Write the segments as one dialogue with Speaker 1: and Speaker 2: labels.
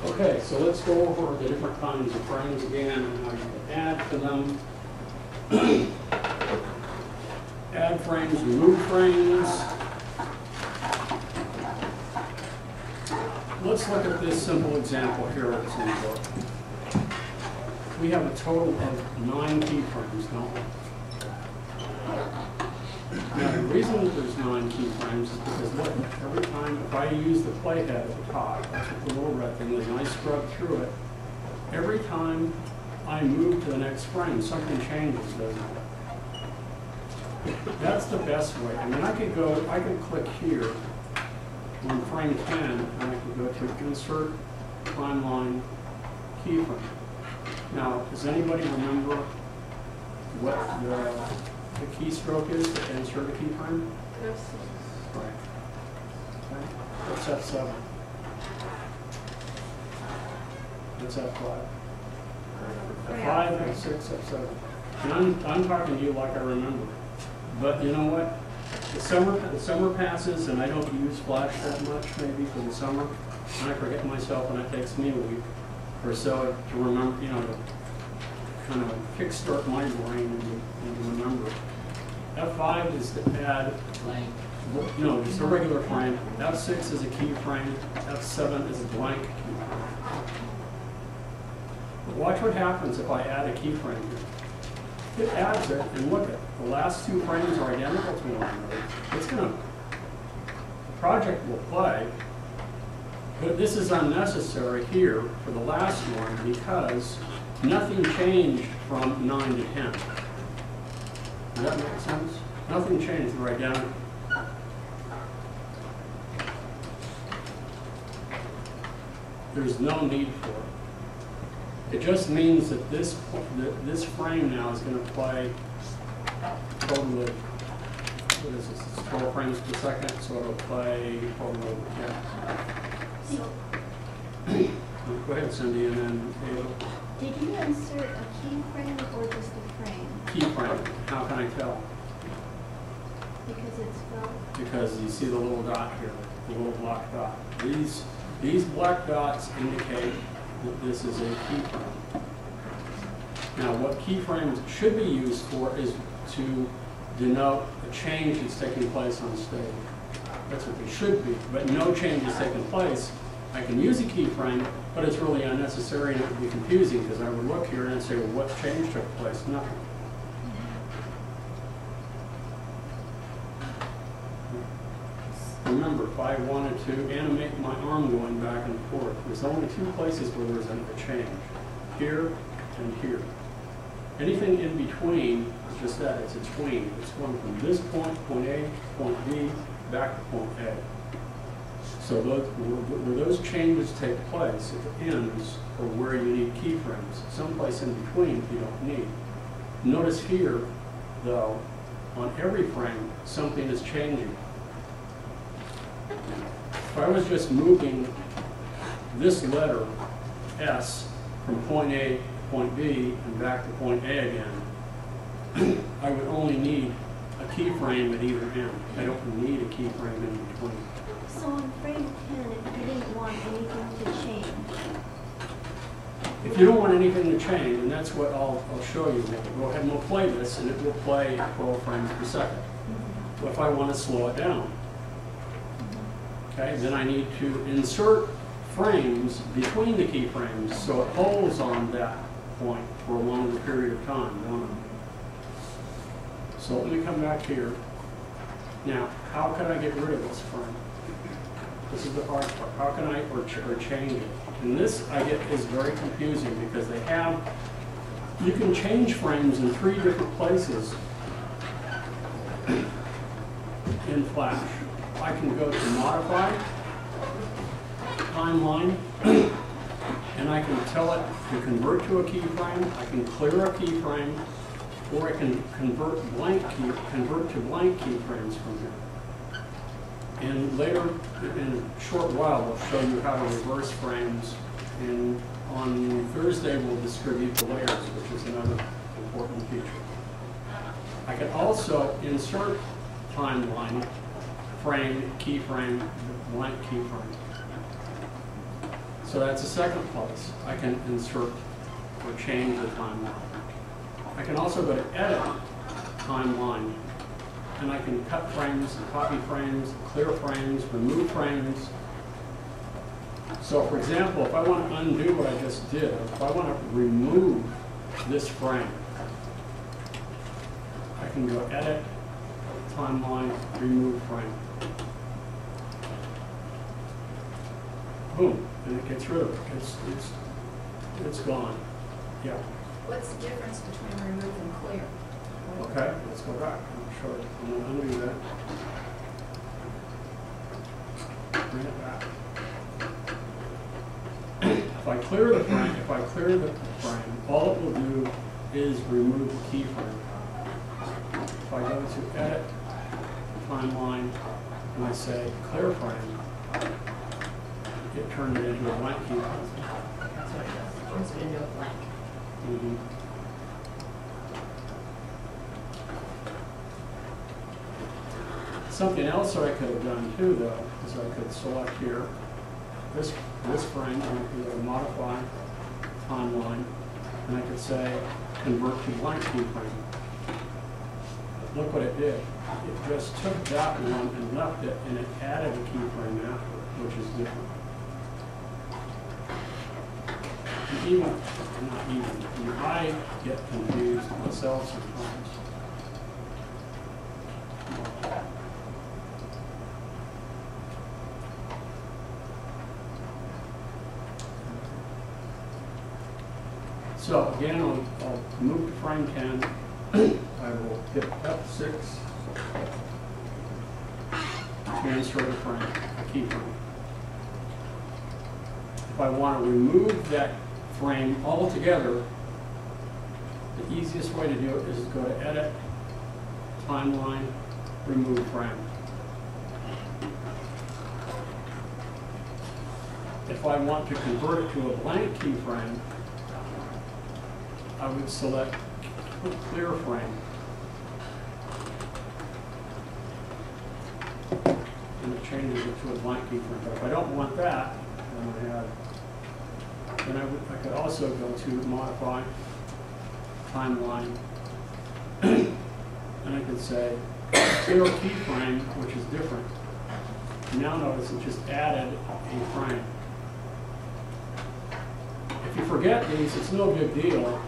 Speaker 1: Okay, so let's go over the different kinds of frames again and how you can add to them. Add frames, remove frames. Let's look at this simple example here that's in the book. We have a total of 9 keyframes, don't we? Now, the reason that there's 9 keyframes is because, look, every time, if I use the playhead at the top, that's the little red thing, and I scrub through it, every time I move to the next frame, something changes, doesn't it? That's the best way. I mean, I could click here on frame 10, and I could go to Insert Timeline Keyframe. Now, does anybody remember what the keystroke is to insert a keyframe? Right. Okay. What's F7? What's F5? F5, F6, F7. And I'm talking to you like I remember. But you know what? The summer passes, and I don't use Flash that much maybe for the summer, and I forget myself, and it takes me a week or so to remember, you know, to kind of kickstart my brain and to remember. F5 is to add blank. No, just a regular frame. F6 is a keyframe. F7 is a blank keyframe. But watch what happens if I add a keyframe here. It adds it, and look at the last 2 frames are identical to one another. It's going to, the project will play, but this is unnecessary here for the last one because nothing changed from 9 to 10. Does that make sense? Nothing changed right down. There's no need for it. It just means that this frame now is going to play total of, what is this? It's 12 frames per second, so it'll play total of, yeah. Go ahead, Cindy, and then Ava.
Speaker 2: Did you insert a keyframe or just a frame?
Speaker 1: Keyframe. How can I tell?
Speaker 2: Because it's spelled?
Speaker 1: Because you see the little dot here, the little black dot. These black dots indicate that this is a keyframe. Now, what keyframes should be used for is to denote a change that's taking place on stage. That's what they should be, but no change is taking place. I can use a keyframe, but it's really unnecessary and it would be confusing because I would look here and say, well, what change took place? Nothing. Remember, if I wanted to animate my arm going back and forth, there's only 2 places where there's a change, here and here. Anything in between is just that, it's a tween. It's going from this point, point A, point B, back to point A. So where those changes take place at the ends or where you need keyframes. Someplace in between you don't need. Notice here, though, on every frame, something is changing. If I was just moving this letter, S, from point A to point B and back to point A again, I would only need a keyframe at either end. I don't need a keyframe in between.
Speaker 2: So on frame 10, if you didn't want anything to change?
Speaker 1: If you don't want anything to change, and that's what I'll show you. We'll go ahead and we'll play this, and it will play at 12 frames per second. What if I want to slow it down? Okay, then I need to insert frames between the keyframes so it holds on that point for a longer period of time, don't it? So let me come back here. Now, how can I get rid of this frame? This is the hard part. How can I or change it? And this, I get, is very confusing because they have, you can change frames in 3 different places in Flash. I can go to Modify, Timeline, and I can tell it to convert to a keyframe. I can clear a keyframe, or I can convert to blank keyframes from here. And later, in a short while, I'll show you how to reverse frames. And on Thursday, we'll distribute the layers, which is another important feature. I can also insert timeline, frame, keyframe, blank keyframe. So that's the second place. I can insert or change the timeline. I can also go to Edit Timeline, and I can cut frames, copy frames, clear frames, remove frames. So for example, if I want to undo what I just did, if I want to remove this frame, I can go Edit Timeline, Remove Frame. Boom, and it gets rid of it. It's gone. Yeah.
Speaker 3: What's the difference between remove and clear?
Speaker 1: Okay, let's go back. I'm sure I'm going to undo that. Bring it back. If I clear the frame, all it will do is remove the keyframe. If I go to Edit Timeline and I say Clear Frame, it turned it into a blank keyframe.
Speaker 3: That's what it does. It turns it into a blank.
Speaker 1: Mm-hmm. Something else that I could have done too, though, is I could select here this frame, and I could go to Modify Timeline, and I could say Convert to Blank Keyframe. Look what it did. It just took that one and left it, and it added a keyframe after it, which is different. I get confused myself sometimes. So again, I'll move to frame 10. I will hit F6 to insert a frame, a keyframe. If I want to remove that frame altogether, the easiest way to do it is to go to Edit, Timeline, Remove Frame. If I want to convert it to a blank keyframe, I would select Clear Frame. And it changes it to a blank keyframe. But if I don't want that, then I could also go to Modify Timeline, and I could say Clear Keyframe, which is different. Now notice it just added a frame. If you forget these, it's no big deal.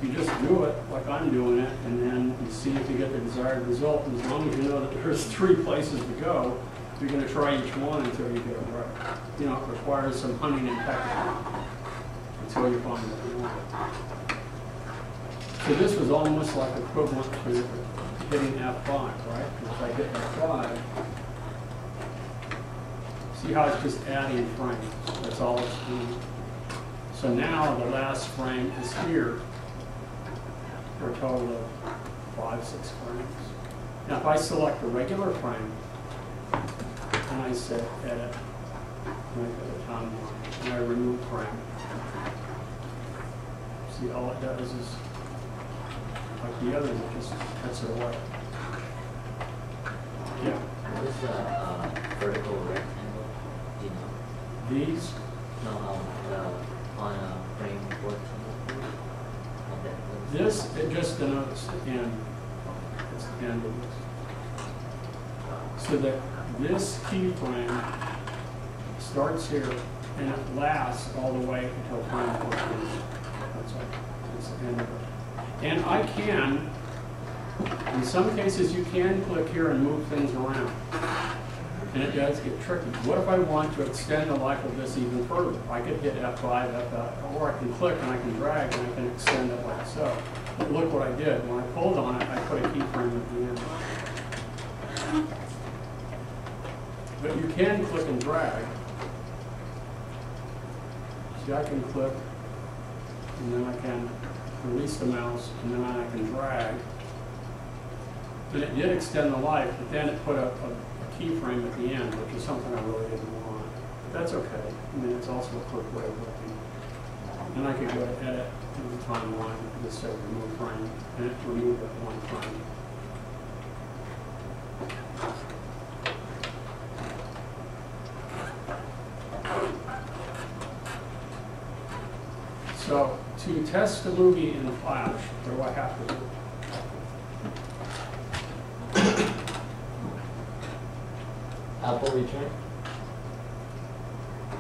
Speaker 1: You just do it like I'm doing it, and then you see if you get the desired result. And as long as you know that there's 3 places to go, you're going to try each one until you get it right. You know, it requires some hunting and pecking until you find what you want. So this was almost like equivalent to hitting F5, right? If I hit F5, see how it's just adding frames. That's all it's doing. So now the last frame is here for a total of 5, 6 frames. Now if I select a regular frame and I say Edit, and I go to Timeline, and I remove frame, see all it does is, like the others, it just cuts it away. Yeah.
Speaker 4: What is the vertical rectangle? Do you know?
Speaker 1: These,
Speaker 4: No, on a framework.
Speaker 1: this, it just denotes the end. It's the end of this. So that this keyframe starts here and it lasts all the way until frame 14. That's all. It's the end of it. And I can, in some cases, you can click here and move things around. And it does get tricky. What if I want to extend the life of this even further? I could hit F5, F5, or I can click and I can drag and I can extend it like so. But look what I did. When I pulled on it, I put a keyframe at the end. But you can click and drag. See, I can click, and then I can release the mouse, and then I can drag. But it did extend the life, but then it put a keyframe at the end, which is something I really didn't want. But that's okay. I mean, it's also a quick way of looking. And I could go to Edit in the Timeline and just say Remove Frame, and it removed that one frame. So to test the movie in Flash, what do I have to do?
Speaker 4: Apple return?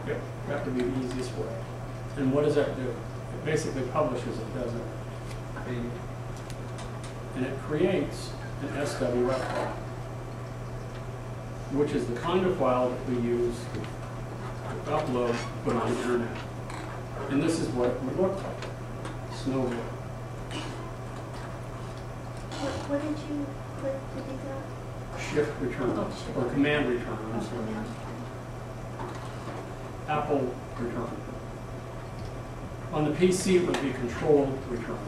Speaker 1: Yep, that would be the easiest way. And what does that do? It basically publishes it, doesn't it? And it creates an SWF file, which is the kind of file that we use to upload, put on the internet. And this is what it would look like. Snowball.
Speaker 2: What did you click to do that?
Speaker 1: Shift return,
Speaker 2: Oh, shift.
Speaker 1: or command return, I'm
Speaker 2: Oh,
Speaker 1: sorry.
Speaker 2: command.
Speaker 1: Apple return. On the PC, it would be control return.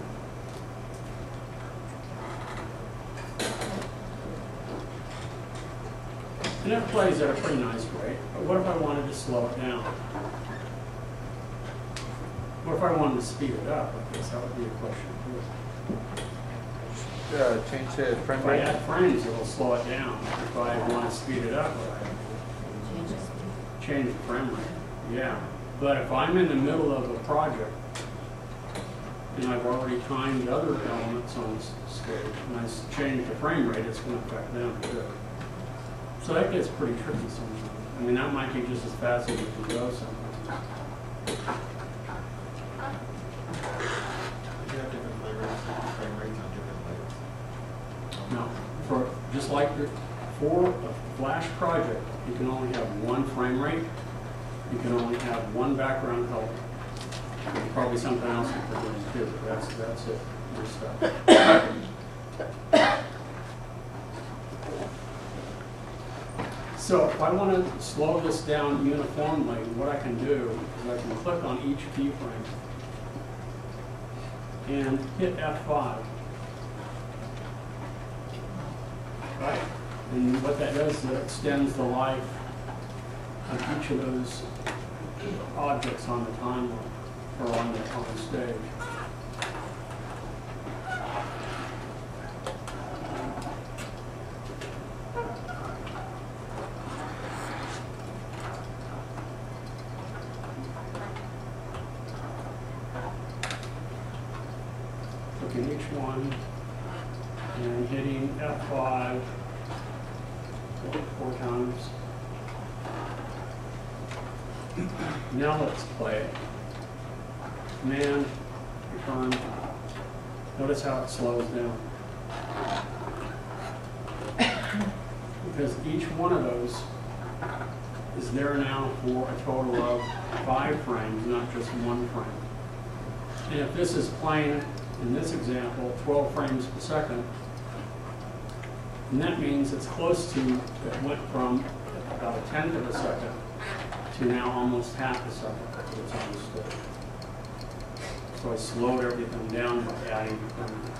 Speaker 1: And it plays at a pretty nice rate. But what if I wanted to slow it down? What if I wanted to speed it up? I guess that would be a question too.
Speaker 5: Change the frame
Speaker 1: If I
Speaker 5: rate.
Speaker 1: add frames, it'll slow it down. If I want to speed it up, what I
Speaker 3: Changes.
Speaker 1: change the frame rate. Yeah, but if I'm in the middle of a project and I've already timed other elements on this stage and I change the frame rate, it's going to affect them too. So that gets pretty tricky sometimes. I mean, that might be just as fast as it can go sometimes.
Speaker 6: You have different flavors, frame rates on different flavors.
Speaker 1: No, for just like for a Flash project, you can only have one frame rate. You can only have one background color. There's probably something else you put in too, but that's it. Your stuff. So if I want to slow this down uniformly, what I can do is I can click on each keyframe and hit F5. Right. And what that does is it extends the life of each of those objects on the timeline or on the stage. Clicking each one and hitting F5 four times. Now let's play it. Command, return. Notice how it slows down. Because each one of those is there now for a total of 5 frames, not just 1 frame. And if this is playing, in this example, 12 frames per second, and that means it's close to, it went from about a tenth of a second to now almost half a second that it's on the stage. So I slowed everything down by adding frames,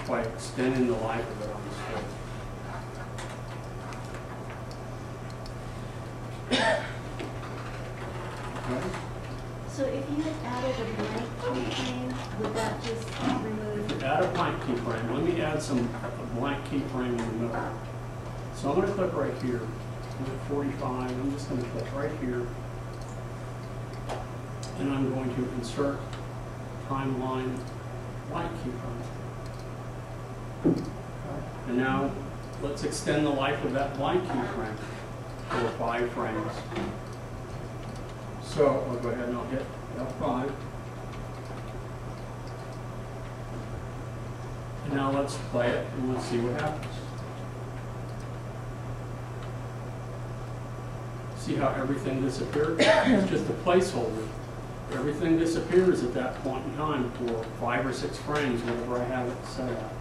Speaker 1: by extending the life of it on the stage. Okay.
Speaker 2: So if you had added a blank keyframe, would that just remove?
Speaker 1: Add a blank keyframe. Let me add a blank keyframe in the middle. So I'm going to click right here. I'm at 45. I'm just going to click right here. And I'm going to insert timeline blank keyframe. And now let's extend the life of that blank keyframe for 5 frames. So I'll go ahead and I'll hit F5. And now let's play it and let's see what happens. See how everything disappeared? It's just a placeholder. Everything disappears at that point in time for 5 or 6 frames, whatever I have it set at.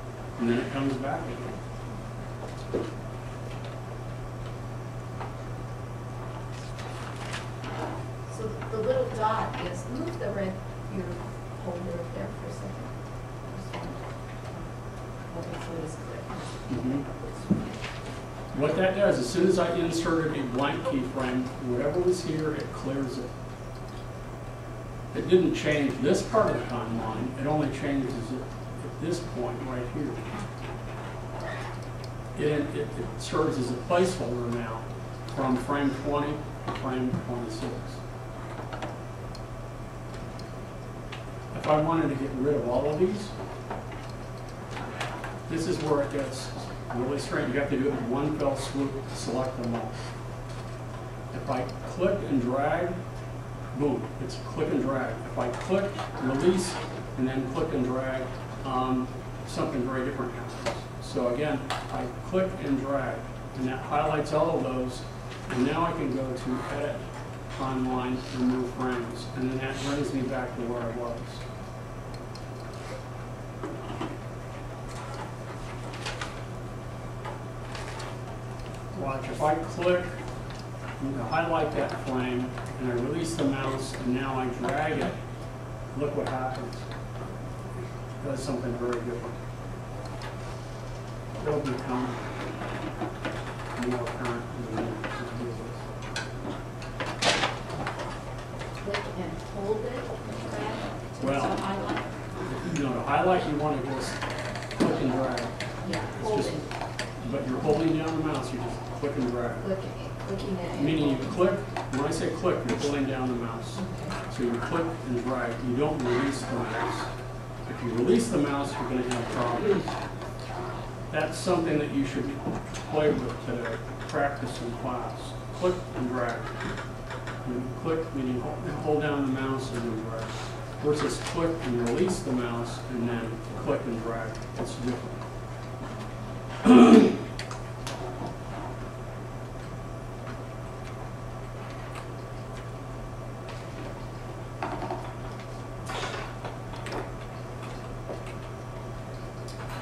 Speaker 1: And then it comes back again.
Speaker 3: So the little dot is, move the red, your holder up there for a second. Okay, so it is clear.
Speaker 1: Mhm. What that does, as soon as I inserted a blank keyframe, whatever was here, it clears it. It didn't change this part of the timeline, it only changes it at this point right here. It serves as a placeholder now from frame 20 to frame 26. I wanted to get rid of all of these, this is where it gets really strange. You have to do it in one fell swoop to select them all. If I click and drag, boom, it's click and drag. If I click, release, and then click and drag, something very different happens. So again, I click and drag, and that highlights all of those, and now I can go to edit, timeline, remove frames, and then that brings me back to where I was. Watch, if I click to highlight that frame and I release the mouse and now I drag it, look what happens. It does something very different. It'll become more apparent in a minute.
Speaker 3: Click and hold it, drag,
Speaker 1: Well,
Speaker 3: to highlight.
Speaker 1: You know, to highlight, you want to just click and drag.
Speaker 3: Yeah,
Speaker 1: It's
Speaker 3: hold
Speaker 1: just,
Speaker 3: it,
Speaker 1: but you're holding down the mouse, you just click and drag.
Speaker 3: clicking it.
Speaker 1: Meaning you click, when I say click, you're pulling down the mouse.
Speaker 3: Okay.
Speaker 1: So you click and drag, you don't release the mouse. If you release the mouse, you're going to have problems. That's something that you should play with to practice in class. Click and drag. When you click, meaning hold down the mouse and then drag. Versus click and release the mouse and then click and drag. It's different.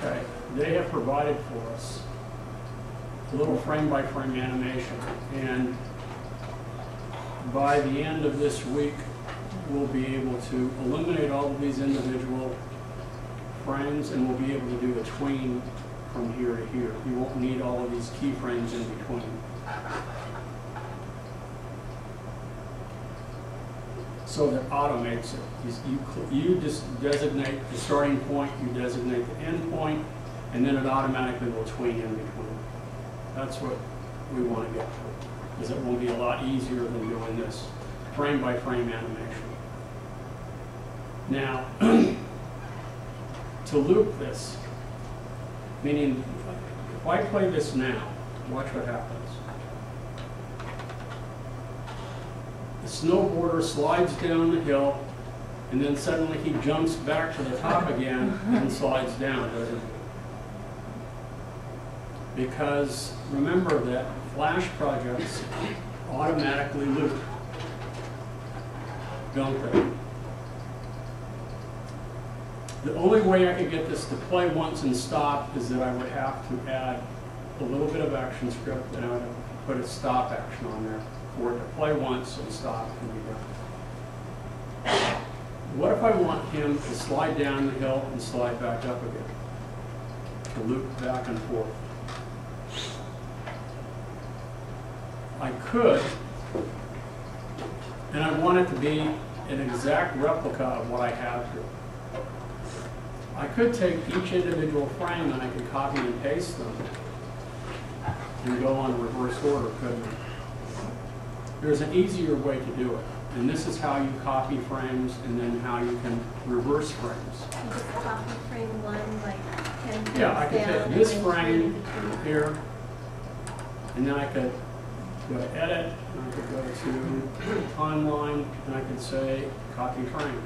Speaker 1: Okay, they have provided for us a little frame-by-frame animation, and by the end of this week, we'll be able to eliminate all of these individual frames, and we'll be able to do a tween from here to here. You won't need all of these keyframes in between. So that automates it. You just designate the starting point, you designate the end point, and then it automatically will tween in between. That's what we want to get to, because it will be a lot easier than doing this frame-by-frame animation. Now, to loop this, meaning if I play this now, watch what happens. The snowboarder slides down the hill, and then suddenly he jumps back to the top again and slides down, doesn't he? Because remember that Flash projects automatically loop, don't they? The only way I could get this to play once and stop is that I would have to add a little bit of action script, and I would put a stop action on there for it to play once and stop and be done. What if I want him to slide down the hill and slide back up again? To loop back and forth. I could, and I want it to be an exact replica of what I have here. I could take each individual frame and I could copy and paste them and go on reverse order, couldn't I? There's an easier way to do it, and this is how you copy frames and then how you can reverse frames.
Speaker 2: You just copy frame one, like 10 frames
Speaker 1: Yeah, I could
Speaker 2: down,
Speaker 1: take this
Speaker 2: and then
Speaker 1: frame
Speaker 2: between.
Speaker 1: here, and then I could go to edit, and I could go to timeline, and I could say copy frame.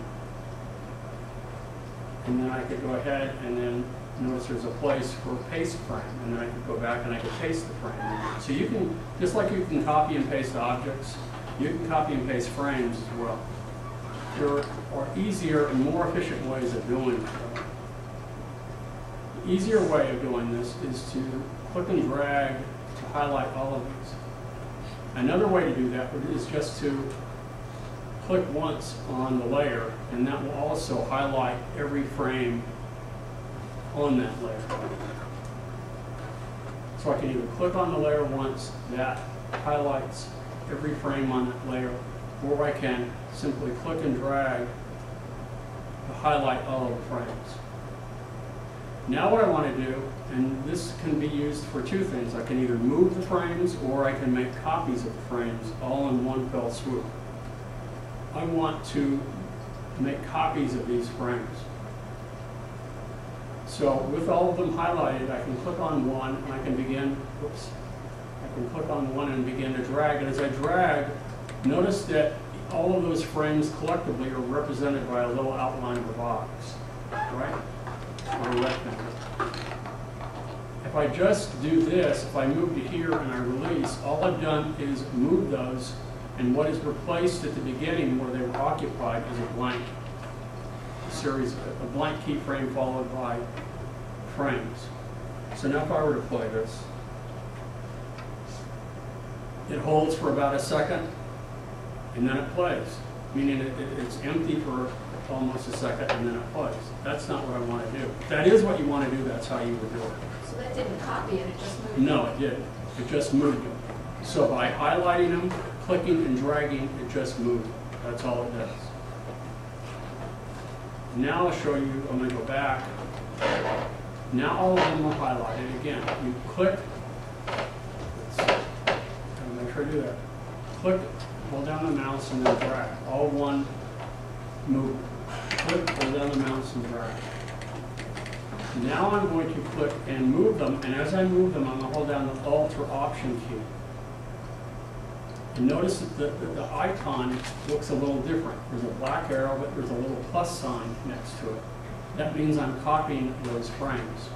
Speaker 1: And then I could go ahead and then notice there's a place for paste frame, and then I could go back and I could paste the frame. So you can, just like you can copy and paste objects, you can copy and paste frames as well. There are easier and more efficient ways of doing it. The easier way of doing this is to click and drag to highlight all of these. Another way to do that is just to click once on the layer, and that will also highlight every frame on that layer. So I can either click on the layer once, that highlights every frame on that layer, or I can simply click and drag to highlight all of the frames. Now what I want to do, and this can be used for two things, I can either move the frames or I can make copies of the frames all in one fell swoop. I want to make copies of these frames. So with all of them highlighted, I can click on one and I can begin, whoops, I can click on one and begin to drag. And as I drag, notice that all of those frames collectively are represented by a little outline of a box, right? Or a rectangle. If I just do this, if I move to here and I release, all I've done is move those, and what is replaced at the beginning where they were occupied is a blank series, a blank keyframe followed by frames. So now if I were to play this, it holds for about a second, and then it plays, meaning it's empty for almost a second, and then it plays. That's not what I want to do. If that is what you want to do, that's how you would do it.
Speaker 3: So that didn't copy it, it just moved?
Speaker 1: No, it didn't. It just moved them. So by highlighting them, clicking and dragging, it just moved them. That's all it does. Now I'll show you, I'm going to go back. Now all of them are highlighted again. You click, gotta make sure I do that. Click, hold down the mouse and then drag. All one movement. Click, hold down the mouse and drag. Now I'm going to click and move them, and as I move them, I'm going to hold down the Alt or Option key. And notice that the icon looks a little different. There's a black arrow, but there's a little plus sign next to it. That means I'm copying those frames.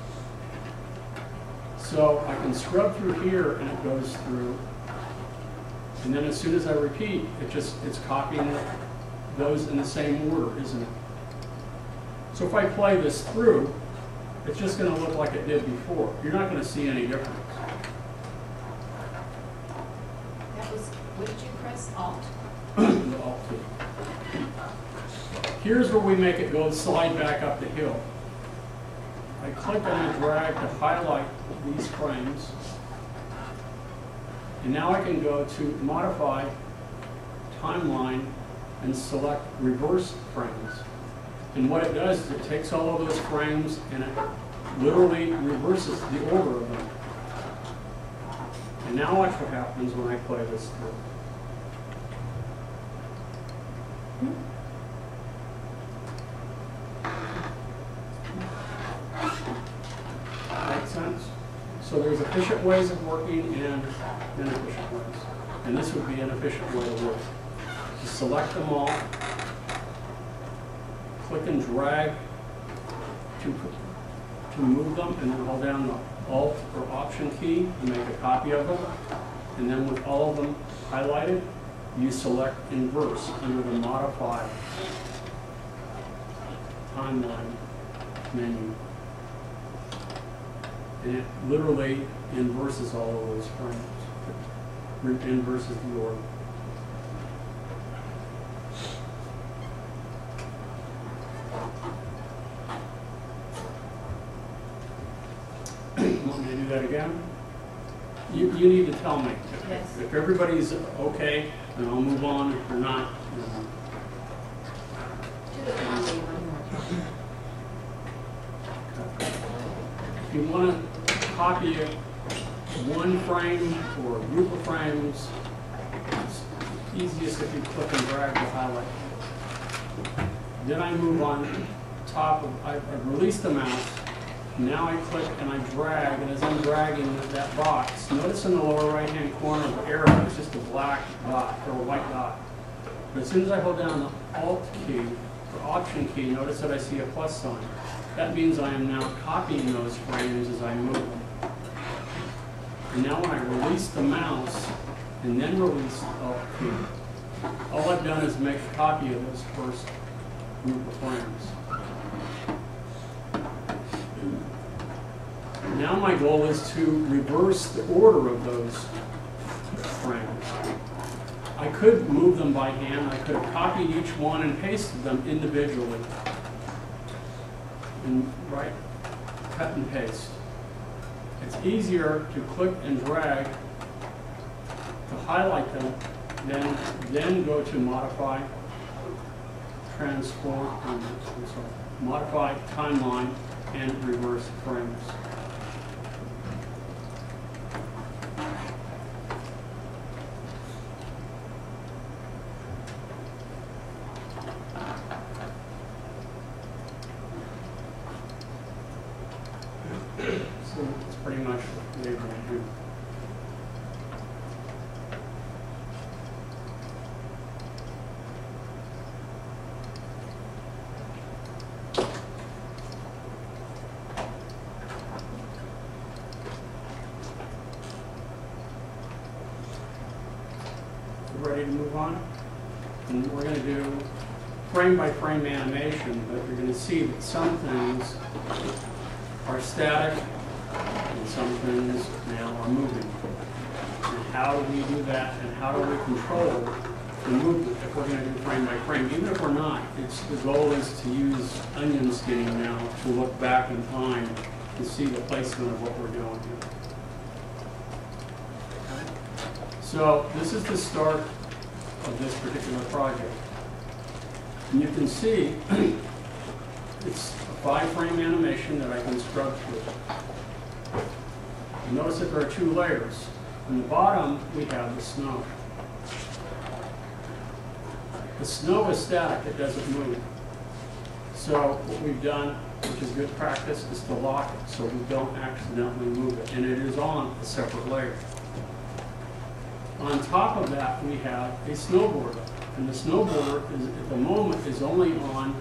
Speaker 1: So I can scrub through here and it goes through. And then as soon as I repeat, it's copying those in the same order, isn't it? So if I play this through, it's just going to look like it did before. You're not going to see any difference.
Speaker 3: That was, what did you press, Alt?
Speaker 1: The Alt key. Here's where we make it go slide back up the hill. I click on the drag to highlight these frames. And now I can go to Modify, Timeline, and select Reverse Frames. And what it does is it takes all of those frames and it literally reverses the order of them. And now watch what happens when I play this through. Make sense? So there's efficient ways of working and inefficient ways. And this would be an efficient way to work. Just select them all, click and drag to move them, and then hold down the Alt or Option key to make a copy of them. And then with all of them highlighted, you select Inverse under the Modify Timeline menu. And it literally inverses all of those frames. Inverses the order. Want me to do that again? You need to tell me.
Speaker 3: Yes.
Speaker 1: If everybody's okay, then I'll move on. If you're not,
Speaker 3: Do the copy one more time.
Speaker 1: if you want to copy one frame or a group of frames, it's easiest if you click and drag the highlight. Then I move on top of, I've released the mouse. Now I click and I drag, and as I'm dragging that box, notice in the lower right-hand corner of the arrow, it's just a black dot or a white dot. But as soon as I hold down the Alt key or Option key, notice that I see a plus sign. That means I am now copying those frames as I move them. And now when I release the mouse and then release the Alt key, all I've done is make a copy of this first group of frames. Now my goal is to reverse the order of those frames. I could move them by hand. I could have copied each one and pasted them individually. And cut and paste. It's easier to click and drag to highlight them, then go to Modify, Modify Timeline, and Reverse Frames. to move on. And we're going to do frame by frame animation, but you're going to see that some things are static and some things now are moving. And how do we do that, and how do we control the movement if we're going to do frame by frame? Even if we're not, the goal is to use onion skinning now to look back in time to see the placement of what we're doing here. Okay? So this is the start of this particular project. And you can see it's a 5-frame animation that I can scrub through. You notice that there are 2 layers. On the bottom, we have the snow. The snow is static, it doesn't move. So what we've done, which is good practice, is to lock it so we don't accidentally move it. And it is on a separate layer. On top of that, we have a snowboarder. And the snowboarder, at the moment, is only on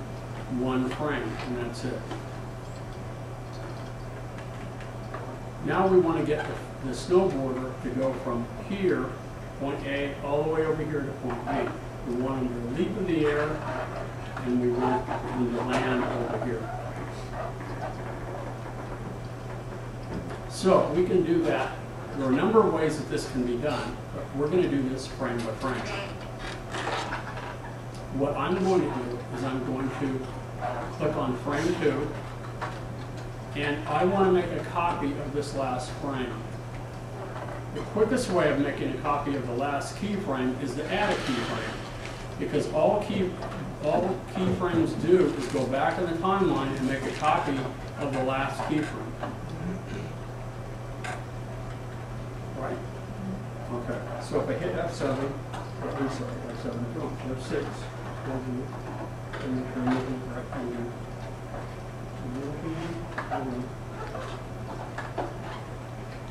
Speaker 1: 1 frame, and that's it. Now we want to get the snowboarder to go from here, point A, all the way over here to point B. We want them to leap in the air, and we want them to land over here. So we can do that. There are a number of ways that this can be done, but we're going to do this frame by frame. What I'm going to do is I'm going to click on frame 2, and I want to make a copy of this last frame. The quickest way of making a copy of the last keyframe is to add a keyframe, because all keyframes do is go back in the timeline and make a copy of the last keyframe. Right? Okay. So if I hit F7, I'm sorry, F7, F6.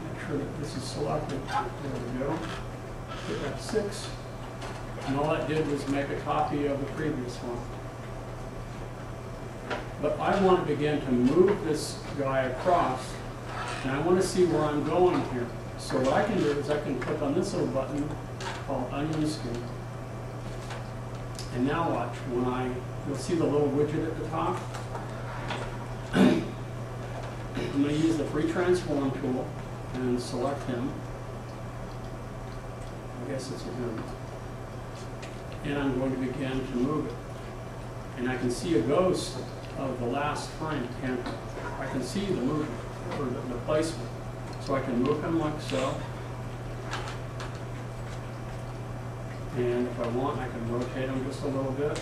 Speaker 1: Make sure that this is selected. There we go. Hit F6. And all that did was make a copy of the previous one. But I want to begin to move this guy across, and I want to see where I'm going here. So what I can do is I can click on this little button called Onion Skin. And now watch, you'll see the little widget at the top. I'm going to use the free transform tool and select him. I guess it's a him. And I'm going to begin to move it. And I can see a ghost of the last frame. And I can see the movement, or the placement. So I can move him like so. And if I want, I can rotate them just a little bit.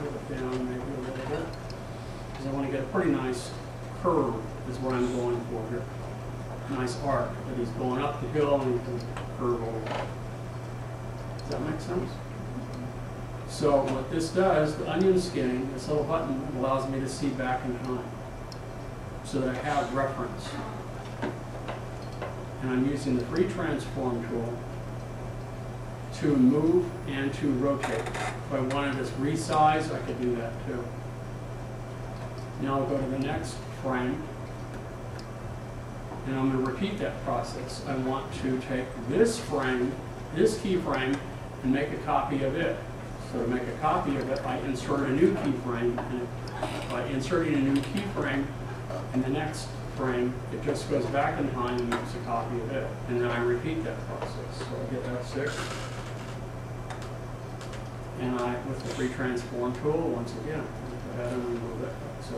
Speaker 1: Move it down maybe a little bit. Because I want to get a pretty nice curve is what I'm going for here. Nice arc that he's going up the hill and he can curve over. Does that make sense? So what this does, the onion skinning, this little button allows me to see back in time so that I have reference. And I'm using the free transform tool to move and to rotate. If I wanted to resize, I could do that too. Now I'll go to the next frame, and I'm going to repeat that process. I want to take this frame, this keyframe, and make a copy of it. So to make a copy of it, I insert a new keyframe, and by inserting a new keyframe in the next frame, it just goes back in time and makes a copy of it. And then I repeat that process. So I get F6. And with the free transform tool, once again, go ahead and remove it. So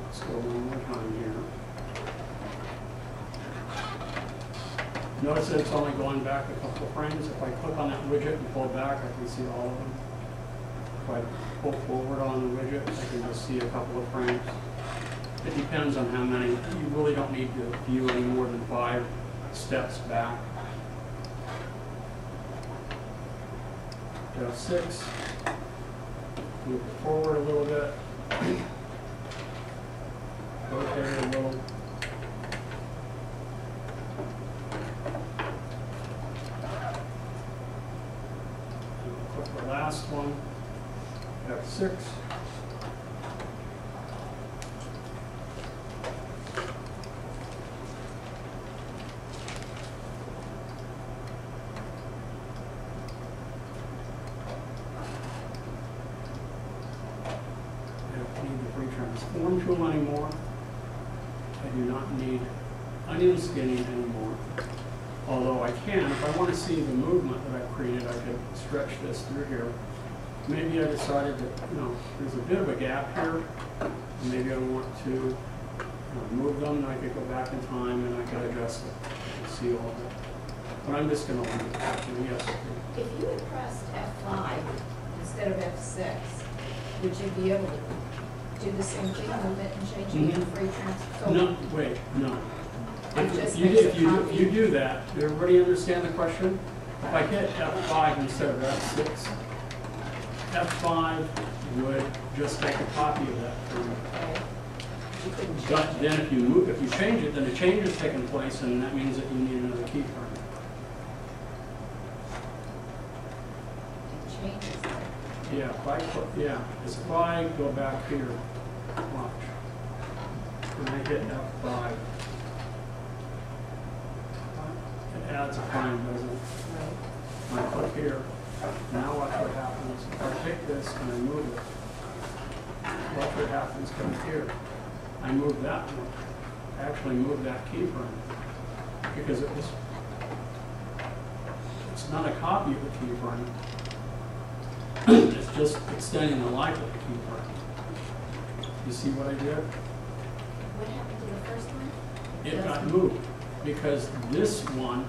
Speaker 1: let's go one more time here. Notice that it's only going back a couple of frames. If I click on that widget and pull back, I can see all of them. If I pull forward on the widget, I can just see a couple of frames. It depends on how many. You really don't need to view any more than 5 steps back. F6. Move it forward a little bit. Rotate it a little. F6. I don't need the free transform tool anymore. I do not need onion skinning anymore. Although I can, if I want to see the movement that I've created, I could stretch this through here. Maybe I decided that, there's a bit of a gap here. Maybe I want to move them, and I could go back in time and I could adjust it and see all that. But I'm just going to leave it. Yes.
Speaker 3: If you had pressed F5 instead of F6, would you be able to do the same thing, move it and change it in free transfer?
Speaker 1: No, wait, no.
Speaker 3: It just
Speaker 1: If
Speaker 3: makes a copy.
Speaker 1: you do that, does everybody understand the question? If I hit F5 instead of F6, F5 would just take a copy of that for me.
Speaker 3: Okay. You couldn't change
Speaker 1: But
Speaker 3: it.
Speaker 1: then if you change it, then a change has taken place, and that means that you need another keyframe.
Speaker 3: It changes it.
Speaker 1: Yeah, if I go back here, watch, and I hit F5, it adds a frame, doesn't it?
Speaker 3: Right.
Speaker 1: And I click here, now watch what happens. If I take this and I move it, watch what happens coming here. I move that one. I actually move that keyframe because it's not a copy of the keyframe. It's just extending the life of the keyframe. You see what I did?
Speaker 3: What happened to the first one?
Speaker 1: It got moved because this one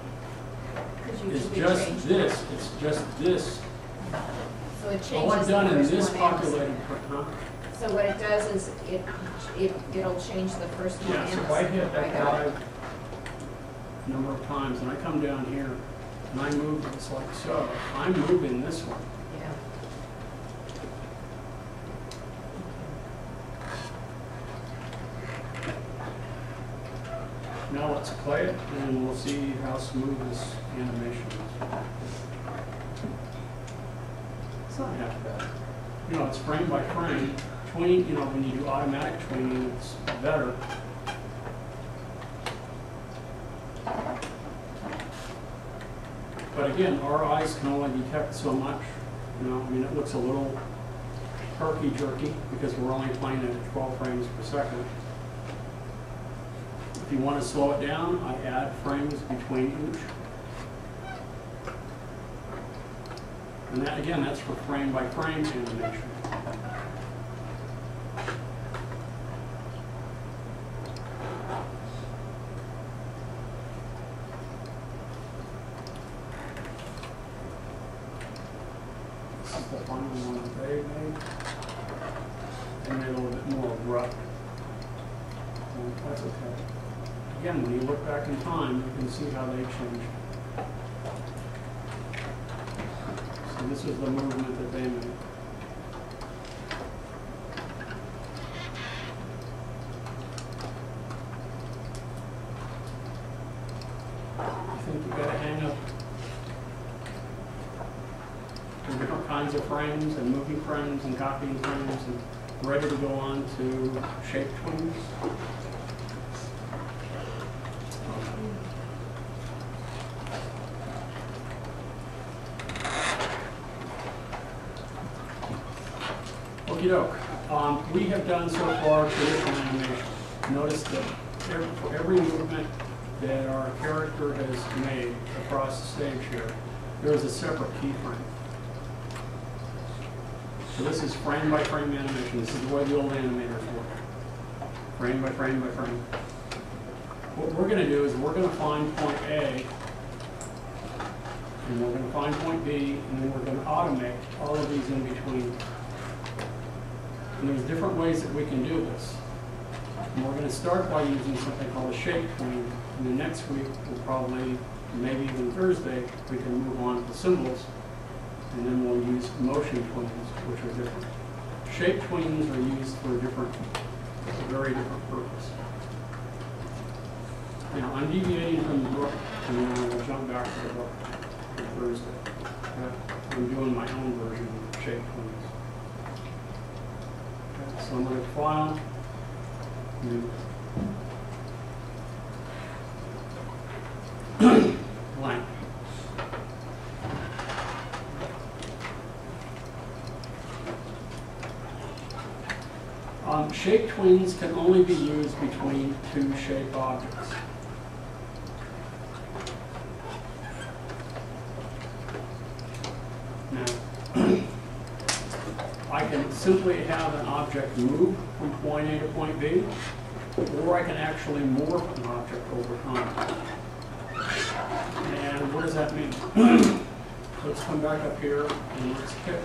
Speaker 3: Because you
Speaker 1: is
Speaker 3: could
Speaker 1: just
Speaker 3: change
Speaker 1: this. It's just this.
Speaker 3: So it changes
Speaker 1: All I've
Speaker 3: the
Speaker 1: done in
Speaker 3: first
Speaker 1: this
Speaker 3: one and the
Speaker 1: populated,
Speaker 3: second. So what it does is it'll change the first one
Speaker 1: yeah,
Speaker 3: and
Speaker 1: so
Speaker 3: the
Speaker 1: if I
Speaker 3: second.
Speaker 1: hit
Speaker 3: I got it.
Speaker 1: F5 a number of times and I come down here and I move this like so, I'm moving this one.
Speaker 3: Yeah.
Speaker 1: Now let's play it and we'll see how smooth this animation is. It's not half bad. It's frame by frame. Tween, when you do automatic tweening, it's better. But again, our eyes can only detect so much. It looks a little herky-jerky because we're only playing it at 12 frames per second. If you want to slow it down, I add frames between each. And that, again, that's for frame by frame animation. This is the final one that they made. They made a little bit more abrupt. And that's okay. Again, when you look back in time, you can see how they changed. So this is the movement that they made. I think you got to hang up the different kinds of frames and moving frames and copying frames and ready to go on to shape twins. Okie doke. We have done so far traditional animation. Notice that for every movement that our character has made across the stage here, there is a separate keyframe. So this is frame by frame animation. This is the way the old animators work. Frame by frame by frame. What we're going to do is we're going to find point A, and we're going to find point B, and then we're going to automate all of these in between. And there's different ways that we can do this. And we're going to start by using something called a shape tween. And then next week, we'll probably, maybe even Thursday, we can move on to symbols. And then we'll use motion tweens, which are different. Shape tweens are used for a very different purpose. Now, I'm deviating from the book, and then we'll jump back to the book for Thursday. I'm doing my own version of shape tweens. So I'm going to File, New, blank. Shape twins can only be used between two shape objects. Now, I can simply have an object move from point A to point B, or I can actually morph an object over time. And what does that mean? Let's come back up here and let's pick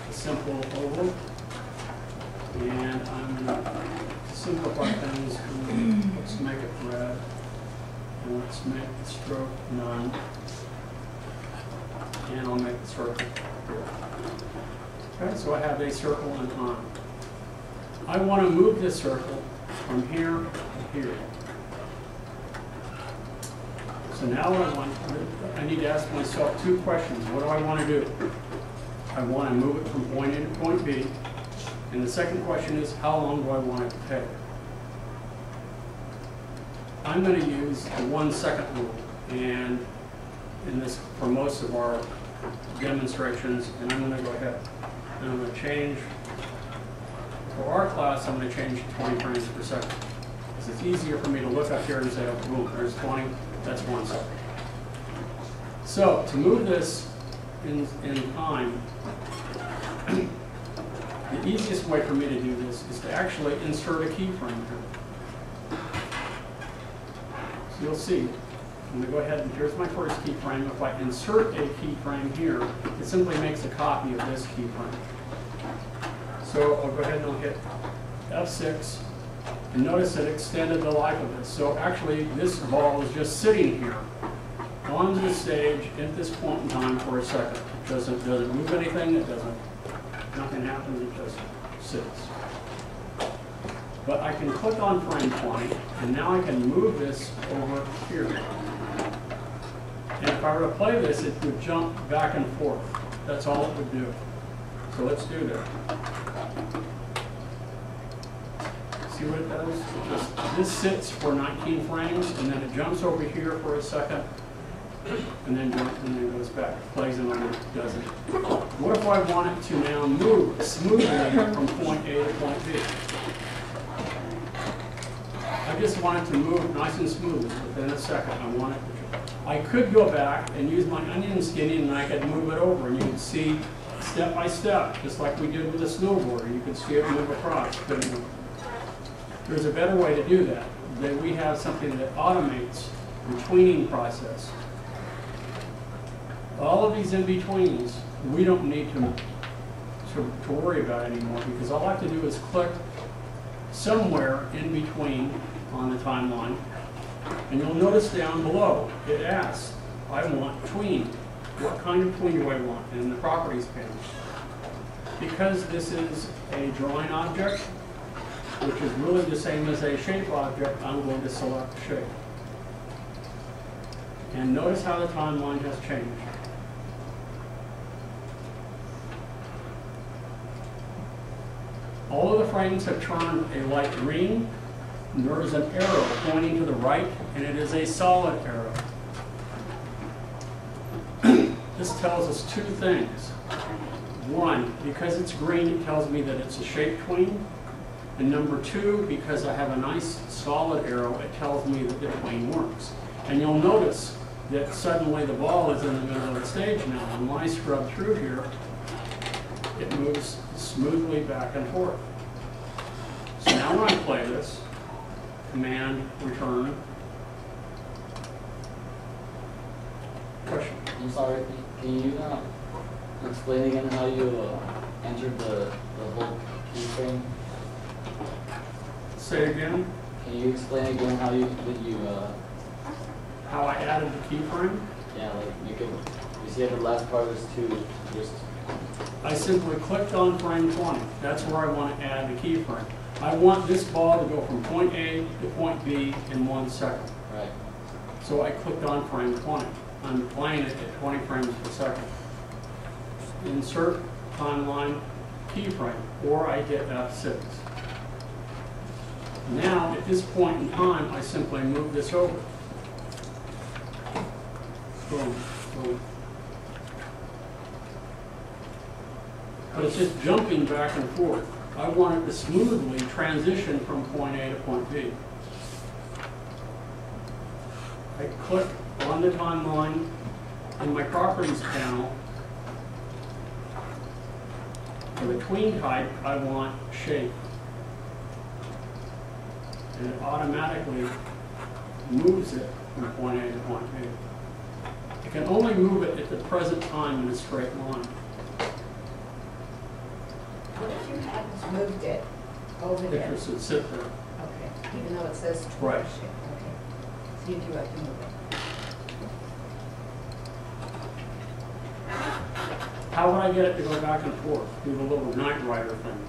Speaker 1: a simple oval. And I'm going to simplify things. Let's make it red. And let's make the stroke none. And I'll make the circle here. Okay, so I have a circle and on. I want to move this circle from here to here. So now what I need to ask myself two questions. What do I want to do? I want to move it from point A to point B. And the second question is, how long do I want it to take? I'm going to use the 1 second rule, and in this for most of our demonstrations, and I'm going to go ahead and I'm going to change, for our class, I'm going to change to 20 frames per second. Because it's easier for me to look up here and say, oh, boom, there's 20, that's 1 second. So to move this in time, the easiest way for me to do this is to actually insert a keyframe here. So you'll see, I'm going to go ahead and here's my first keyframe. If I insert a keyframe here, it simply makes a copy of this keyframe. So I'll go ahead and I'll hit F6, and notice it extended the life of this. So actually, this ball is just sitting here on the stage at this point in time for a second. It doesn't move anything. It doesn't. Nothing happens, it just sits. But I can click on frame 20, and now I can move this over here. And if I were to play this, it would jump back and forth. That's all it would do. So let's do that. See what it does? This sits for 19 frames, and then it jumps over here for a second, and then goes back. It plays it on it, does it. What if I want it to now move smoothly from point A to point B? I just want it to move nice and smooth within a second. I could go back and use my onion skinning, and I could move it over, and you could see step by step, just like we did with a snowboarder. You could see it move across. There's a better way to do that. That we have something that automates the tweening process. All of these in-betweens, we don't need to worry about anymore, because all I have to do is click somewhere in between on the timeline, and you'll notice down below, it asks, I want tween. What kind of tween do I want in the properties panel? Because this is a drawing object, which is really the same as a shape object, I'm going to select shape. And notice how the timeline has changed. All of the frames have turned a light green. There is an arrow pointing to the right, and it is a solid arrow. This tells us two things. One, because it's green, it tells me that it's a shape tween. And number two, because I have a nice solid arrow, it tells me that the tween works. And you'll notice that suddenly the ball is in the middle of the stage now. And when I scrub through here, it moves smoothly back and forth. So now when I play this, command, return. Question?
Speaker 5: I'm sorry, can you explain again how you entered the whole keyframe?
Speaker 1: Say it again.
Speaker 5: Can you explain again how you
Speaker 1: How I added the keyframe?
Speaker 5: yeah, like you see the last part is to just
Speaker 1: I simply clicked on frame 20. That's where I want to add the keyframe. I want this ball to go from point A to point B in 1 second.
Speaker 5: right.
Speaker 1: So I clicked on frame 20. I'm playing it at 20 frames per second. Insert timeline, keyframe, or I hit F6. Now, at this point in time, I simply move this over. Boom, boom. But it's just jumping back and forth. I want it to smoothly transition from point A to point B. I click on the timeline in my properties panel. For the tween type, I want shape. And it automatically moves it from point A to point B. I can only move it at the present time in a straight line.
Speaker 3: What if you hadn't moved it over
Speaker 1: It
Speaker 3: there?
Speaker 1: just would sit there.
Speaker 3: Okay, even though it says
Speaker 1: Right.
Speaker 3: torque shape, okay. So you do have to move it.
Speaker 1: How would I get it to go back and forth? Do the little Knight Rider thing.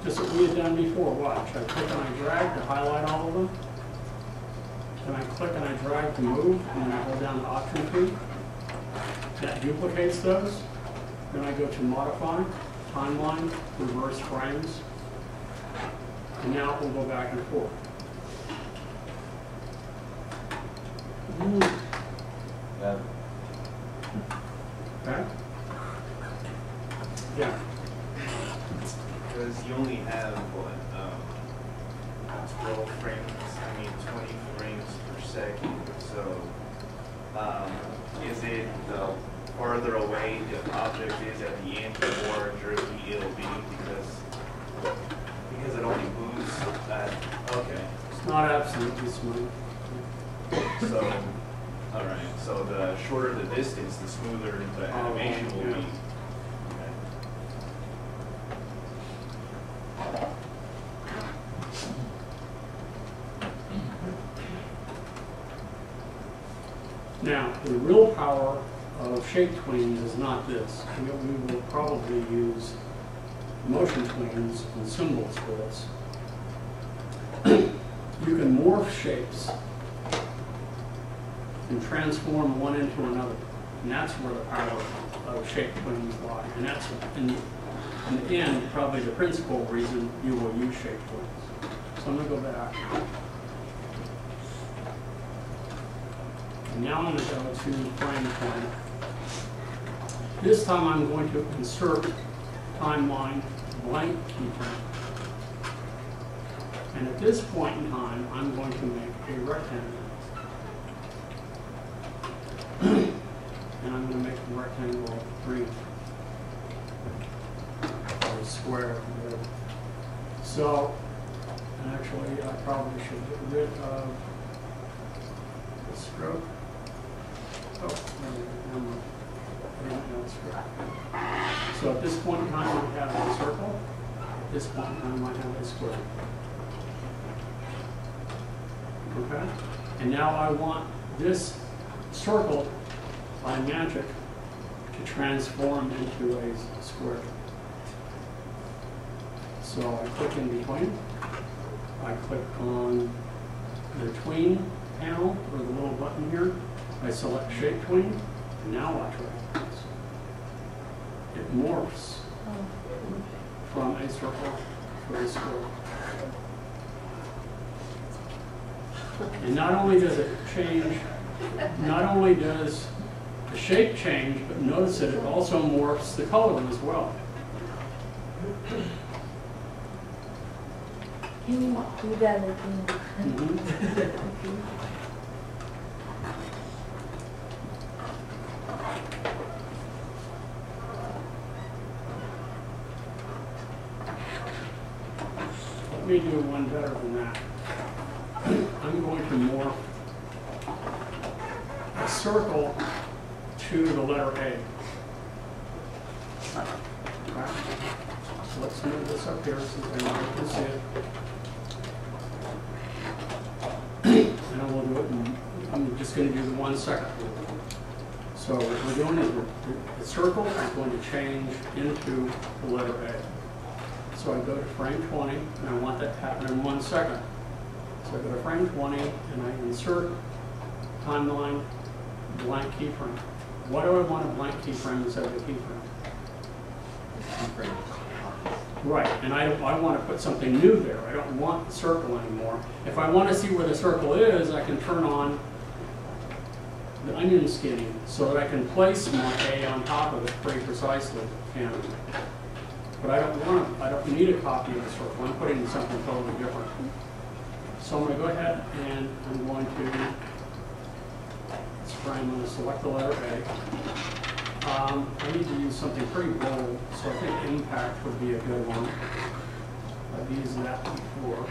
Speaker 1: Just what we had done before. Watch. I click and I drag to highlight all of them. Then I click and I drag to move, and then I hold down the Option key. That duplicates those. Then I go to Modify, Timeline, Reverse Frames. And now it will go back and forth.
Speaker 4: Yeah.
Speaker 1: Okay? Yeah.
Speaker 6: Because you only have, what, 12 frames, 20 frames per second. So, is it the farther away the object is at the end, the more jerky it'll be because it only moves at, okay.
Speaker 1: It's not absolutely smooth.
Speaker 6: So, all right, so the shorter the distance, the smoother the animation will
Speaker 1: yeah.
Speaker 6: be.
Speaker 1: Now, the real power of shape tweens is not this. We will probably use motion tweens and symbols for this. You can morph shapes and transform one into another. And that's where the power of shape tweens lie. And that's, in the end, probably the principal reason you will use shape tweens. So I'm going to go back. And now I'm going to go to frame 20. This time I'm going to insert timeline blank keyframe. And at this point in time, I'm going to make a rectangle. And I'm going to make the rectangle green. Or square. Whatever. So, and actually, I probably should get rid of the stroke. Oh, no stroke. So at this point in time, I have a circle. At this point in time, I have a square. Okay? And now I want this circle, by magic, to transform into a square. So I click in between. I click on the tween panel, or the little button here. I select shape tween, and now watch what happens. It morphs from a circle to a square. And not only does it change, not only does the shape change, but notice that it also morphs the color as well.
Speaker 2: Can you do that again?
Speaker 1: Let me do one better than that. I'm going to morph a circle to the letter A. Okay. So let's move this up here so everybody can see it. And we'll do it in, I'm just going to do the 1 second. So what we're doing is the circle is going to change into the letter A. So I go to frame 20, and I want that to happen in 1 second. So I go to frame 20, and I insert timeline blank keyframe. What do I want a blank keyframe instead of a keyframe? Right, and I want to put something new there. I don't want the circle anymore. If I want to see where the circle is, I can turn on the onion skinning so that I can place my A on top of it pretty precisely. And, but I don't need a copy of the circle. I'm putting in something totally different. So I'm going to go ahead and I'm going to, I'm going to select the letter A. I need to use something pretty bold, so I think impact would be a good one. I've used that before.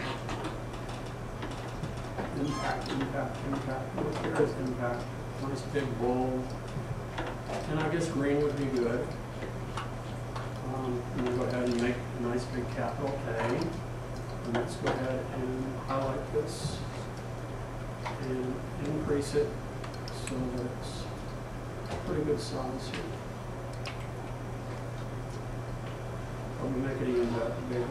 Speaker 1: Impact. Look, here is impact. Nice big bold. And I guess green would be good. I'm going to go ahead and make a nice big capital A. And let's go ahead and highlight this and increase it so that it's pretty good size here. Probably make it even bigger.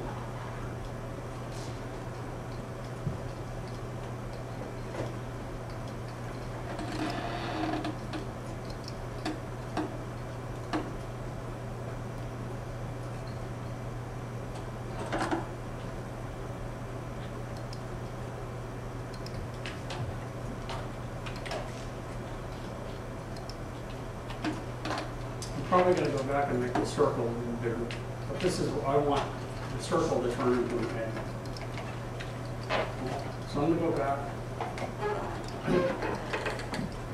Speaker 1: Probably going to go back and make the circle a little bigger, but this is what I want the circle to turn into an A. So I'm going to go back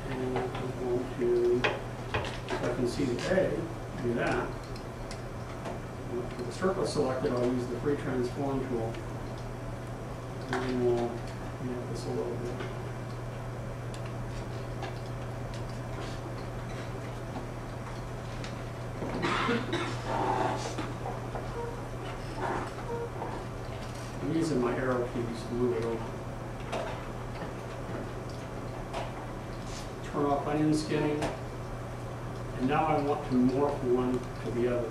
Speaker 1: and I'm going to, if I can see the A, do that. With the circle selected, I'll use the free transform tool, and then we'll make this a little bit. I'm using my arrow keys to move it over. Turn off onion skinning. And now I want to morph one to the other.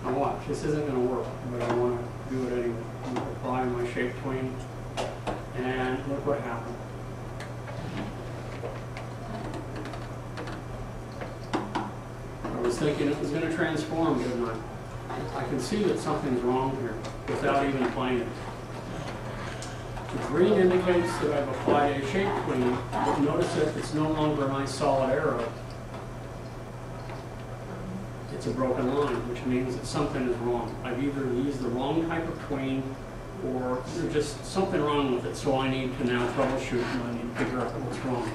Speaker 1: Now watch, this isn't going to work, but I want to do it anyway. I'm going to apply my shape tween, and look what happened. I was thinking it was going to transform, didn't I? I can see that something's wrong here without even playing it. The green indicates that I've applied a shape tween, but notice that it's no longer a nice solid arrow. It's a broken line, which means that something is wrong. I've either used the wrong type of tween or there's just something wrong with it, so I need to now troubleshoot and I need to figure out what's wrong.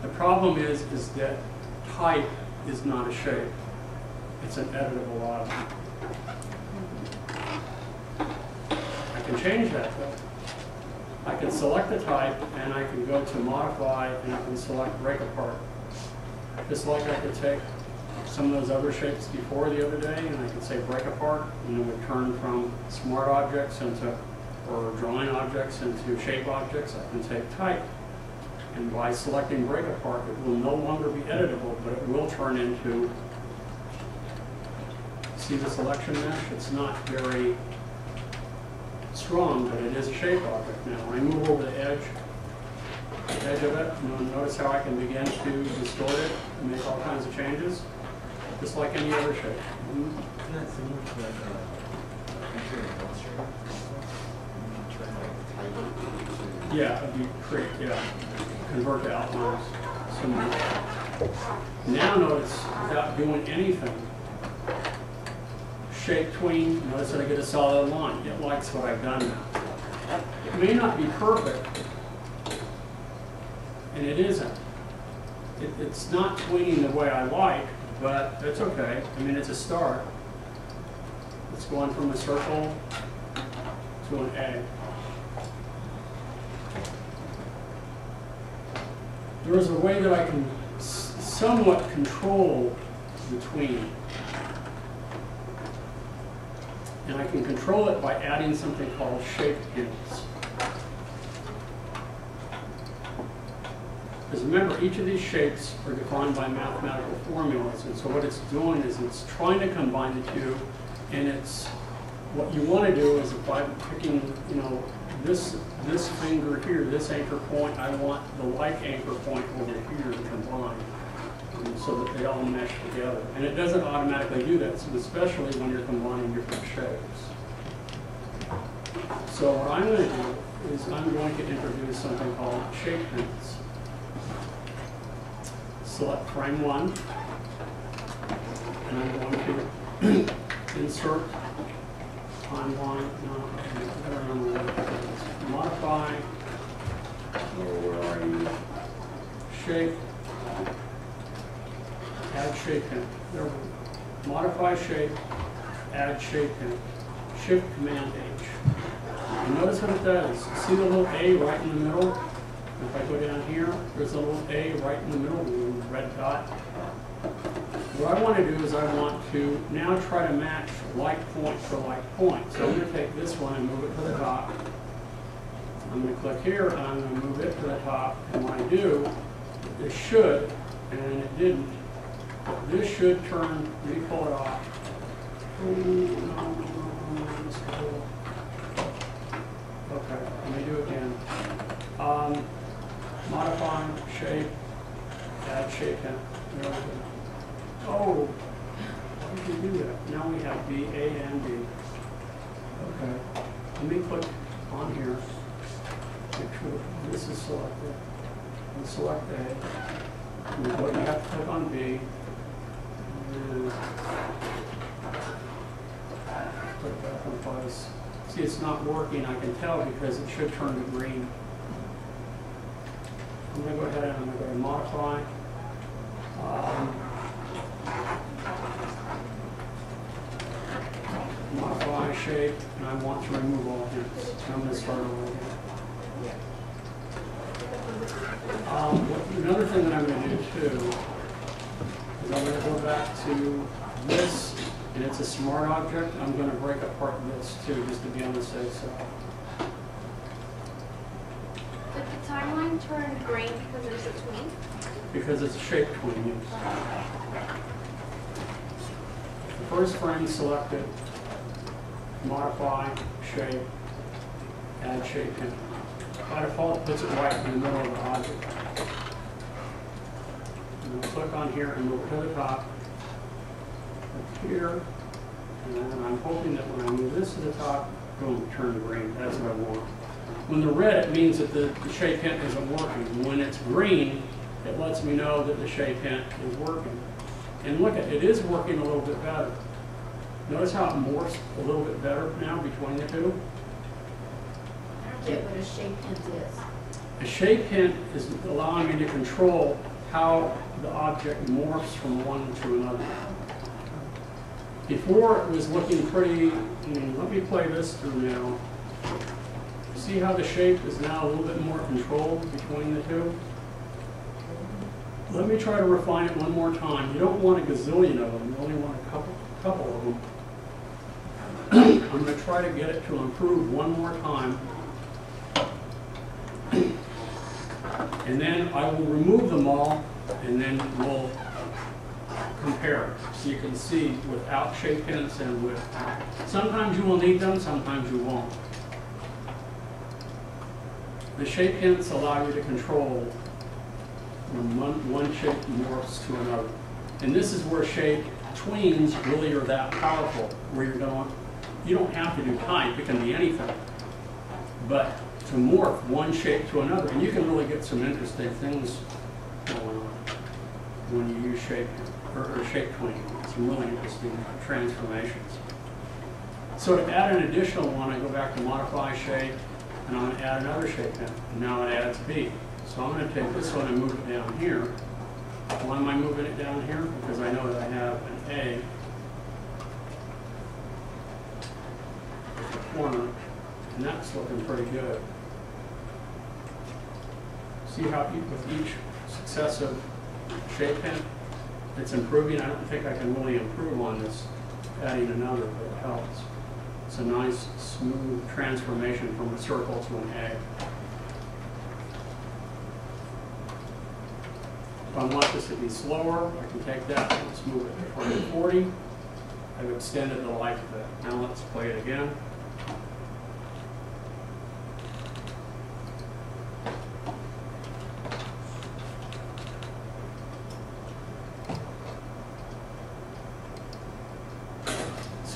Speaker 1: The problem is that type is not a shape. It's an editable object. I can change that though. I can select the type and I can go to modify and I can select break apart. Just like I could take some of those other shapes before the other day and I could say break apart and it would turn from smart objects into, or drawing objects into shape objects. I can take type. And by selecting break apart, it will no longer be editable, but it will turn into, see the selection mesh? It's not very strong, but it is a shape object now. When I move over the edge of it, you'll notice how I can begin to distort it and make all kinds of changes, just like any other shape.
Speaker 4: Isn't that similar to like entering an Illustrator?
Speaker 1: Yeah, if you create, convert to outlines. Now notice, without doing anything, shape tween, notice that I get a solid line. It likes what I've done now. It may not be perfect, and it isn't. It's not tweening the way I like, but that's okay. I mean, it's a start. It's going from a circle to an A. There is a way that I can somewhat control the tween. And I can control it by adding something called shape hints. Because remember, each of these shapes are defined by mathematical formulas. And so what it's doing is it's trying to combine the two. And it's what you want to do is, if I'm picking, this finger here, this anchor point, I want the like anchor point over here to combine, so that they all mesh together. And it doesn't automatically do that, so especially when you're combining different shapes. So what I'm going to do is I'm going to introduce something called shape pins. Select frame 1, and I'm going to insert timeline, modify, where are you? Shape, add shape pin. There we go. Modify shape, add shape pin. Shift Command H. And notice what it does. See the little A right in the middle? If I go down here, there's a little A right in the middle, the little red dot. What I want to do is I want to now try to match like point for like point. So I'm going to take this one and move it to the top. I'm going to click here and I'm going to move it to the top. And when I do, this should, and it didn't, this should turn, let me pull it off. Okay, let me do it again. Modify, shape, add shape in. There we go. Oh, why did you do that? Now we have B, A, and B. Okay, let me click on here. Make sure this is selected. And select A. And what you have to click on B. And put it back in place. See, it's not working. I can tell because it should turn to green. I'm going to go ahead and I'm going to go to modify. Modify shape, and I want to remove all hints. I'm going to start over again. Another thing that I'm going to do too is I'm going to go back to this, and it's a smart object. I'm going to break apart this too, just to be on the safe side.
Speaker 2: Did the timeline turn green because there's a tween?
Speaker 1: Because it's a shape tween, yes. The first frame selected, modify, shape, add shape in. By default, it puts it right in the middle of the object. And I'll click on here and move it to the top. Click here, and then I'm hoping that when I move this to the top, boom, turn green. That's what I want. When the red, it means that the shape hint isn't working. When it's green, it lets me know that the shape hint is working. And look, it is working a little bit better. Notice how it morphs a little bit better now between the two?
Speaker 3: I don't get what a shape hint is.
Speaker 1: A shape hint is allowing me to control how the object morphs from one to another. Before it was looking pretty, let me play this through now. See how the shape is now a little bit more controlled between the two? Let me try to refine it one more time. You don't want a gazillion of them, you only want a couple of them. I'm going to try to get it to improve one more time. And then I will remove them all, and then we'll compare. So you can see without shape hints and with. Sometimes you will need them, sometimes you won't. The shape hints allow you to control when one shape morphs to another. And this is where shape tweens really are that powerful, where you're going, you don't have to do type, it can be anything. But to morph one shape to another, and you can really get some interesting things going on when you use shape or shape tweening. Some really interesting transformations. So to add an additional one, I go back to modify shape, and I'm going to add another shape in, and now it adds B. So I'm going to take this one and move it down here. Why am I moving it down here? Because I know that I have an A at the corner, and that's looking pretty good. See how with each successive shape hint, it's improving. I don't think I can really improve on this, adding another, but it helps. It's a nice, smooth transformation from a circle to an A. If I want this to be slower, I can take that, let's move it to frame 40. I've extended the life of it. Now let's play it again.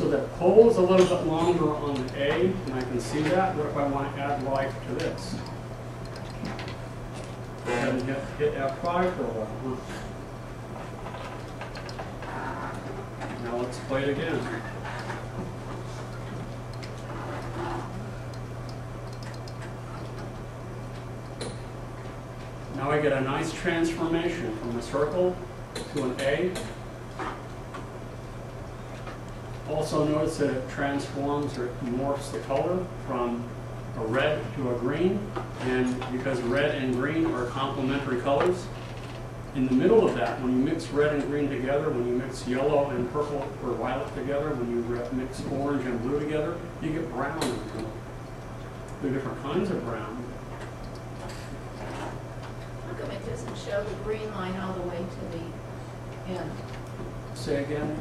Speaker 1: So that pole is a little bit longer on the A, and I can see that. What if I want to add life to this? Go ahead and hit F5 for a while. Now let's play it again. Now I get a nice transformation from a circle to an A. Also notice that it transforms or morphs the color from a red to a green, and because red and green are complementary colors, in the middle of that, when you mix red and green together, when you mix yellow and purple or violet together, when you mix orange and blue together, you get brown. There are different kinds of brown.
Speaker 3: How come it doesn't show the green line all the way to the end?
Speaker 1: Say again?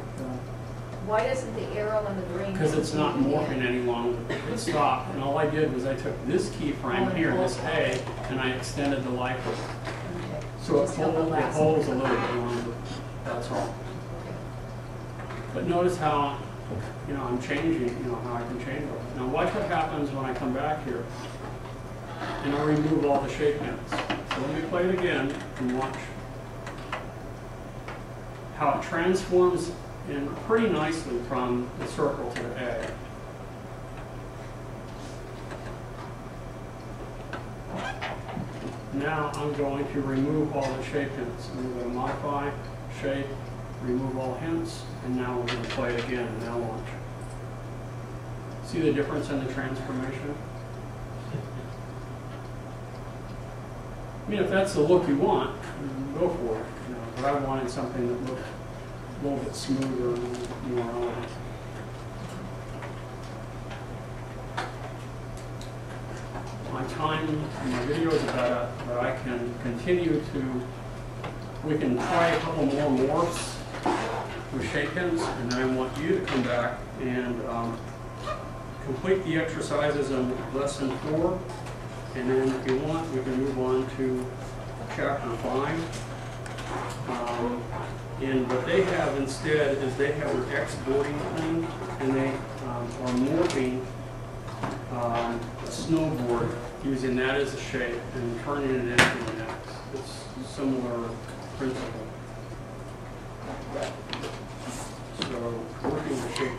Speaker 3: Why doesn't the arrow and the green?
Speaker 1: Because it's not morphing any longer. It stopped, and all I did was I took this keyframe here, this A, and I extended the life of it.
Speaker 3: Okay.
Speaker 1: So it
Speaker 3: Just help it
Speaker 1: holds
Speaker 3: last.
Speaker 1: a little bit longer. That's all.
Speaker 3: Okay.
Speaker 1: But notice how, I'm changing, how I can change it. Now watch what happens when I come back here, and I remove all the shape hints. So let me play it again and watch how it transforms in pretty nicely from the circle to the A. Now I'm going to remove all the shape hints. I'm going to modify, shape, remove all hints, and now we're going to play it again. Now watch. See the difference in the transformation? I mean, if that's the look you want, go for it. But I wanted something that looked a little bit smoother and more elegant. My time in my video is about up, but I can continue to, we can try a couple more morphs with shape hints, and then I want you to come back and complete the exercises in lesson 4, and then if you want, we can move on to chapter 5. And what they have instead is they have an exporting thing, and they are morphing a snowboard using that as a shape and turning it into an X. It's a similar principle. So working the shape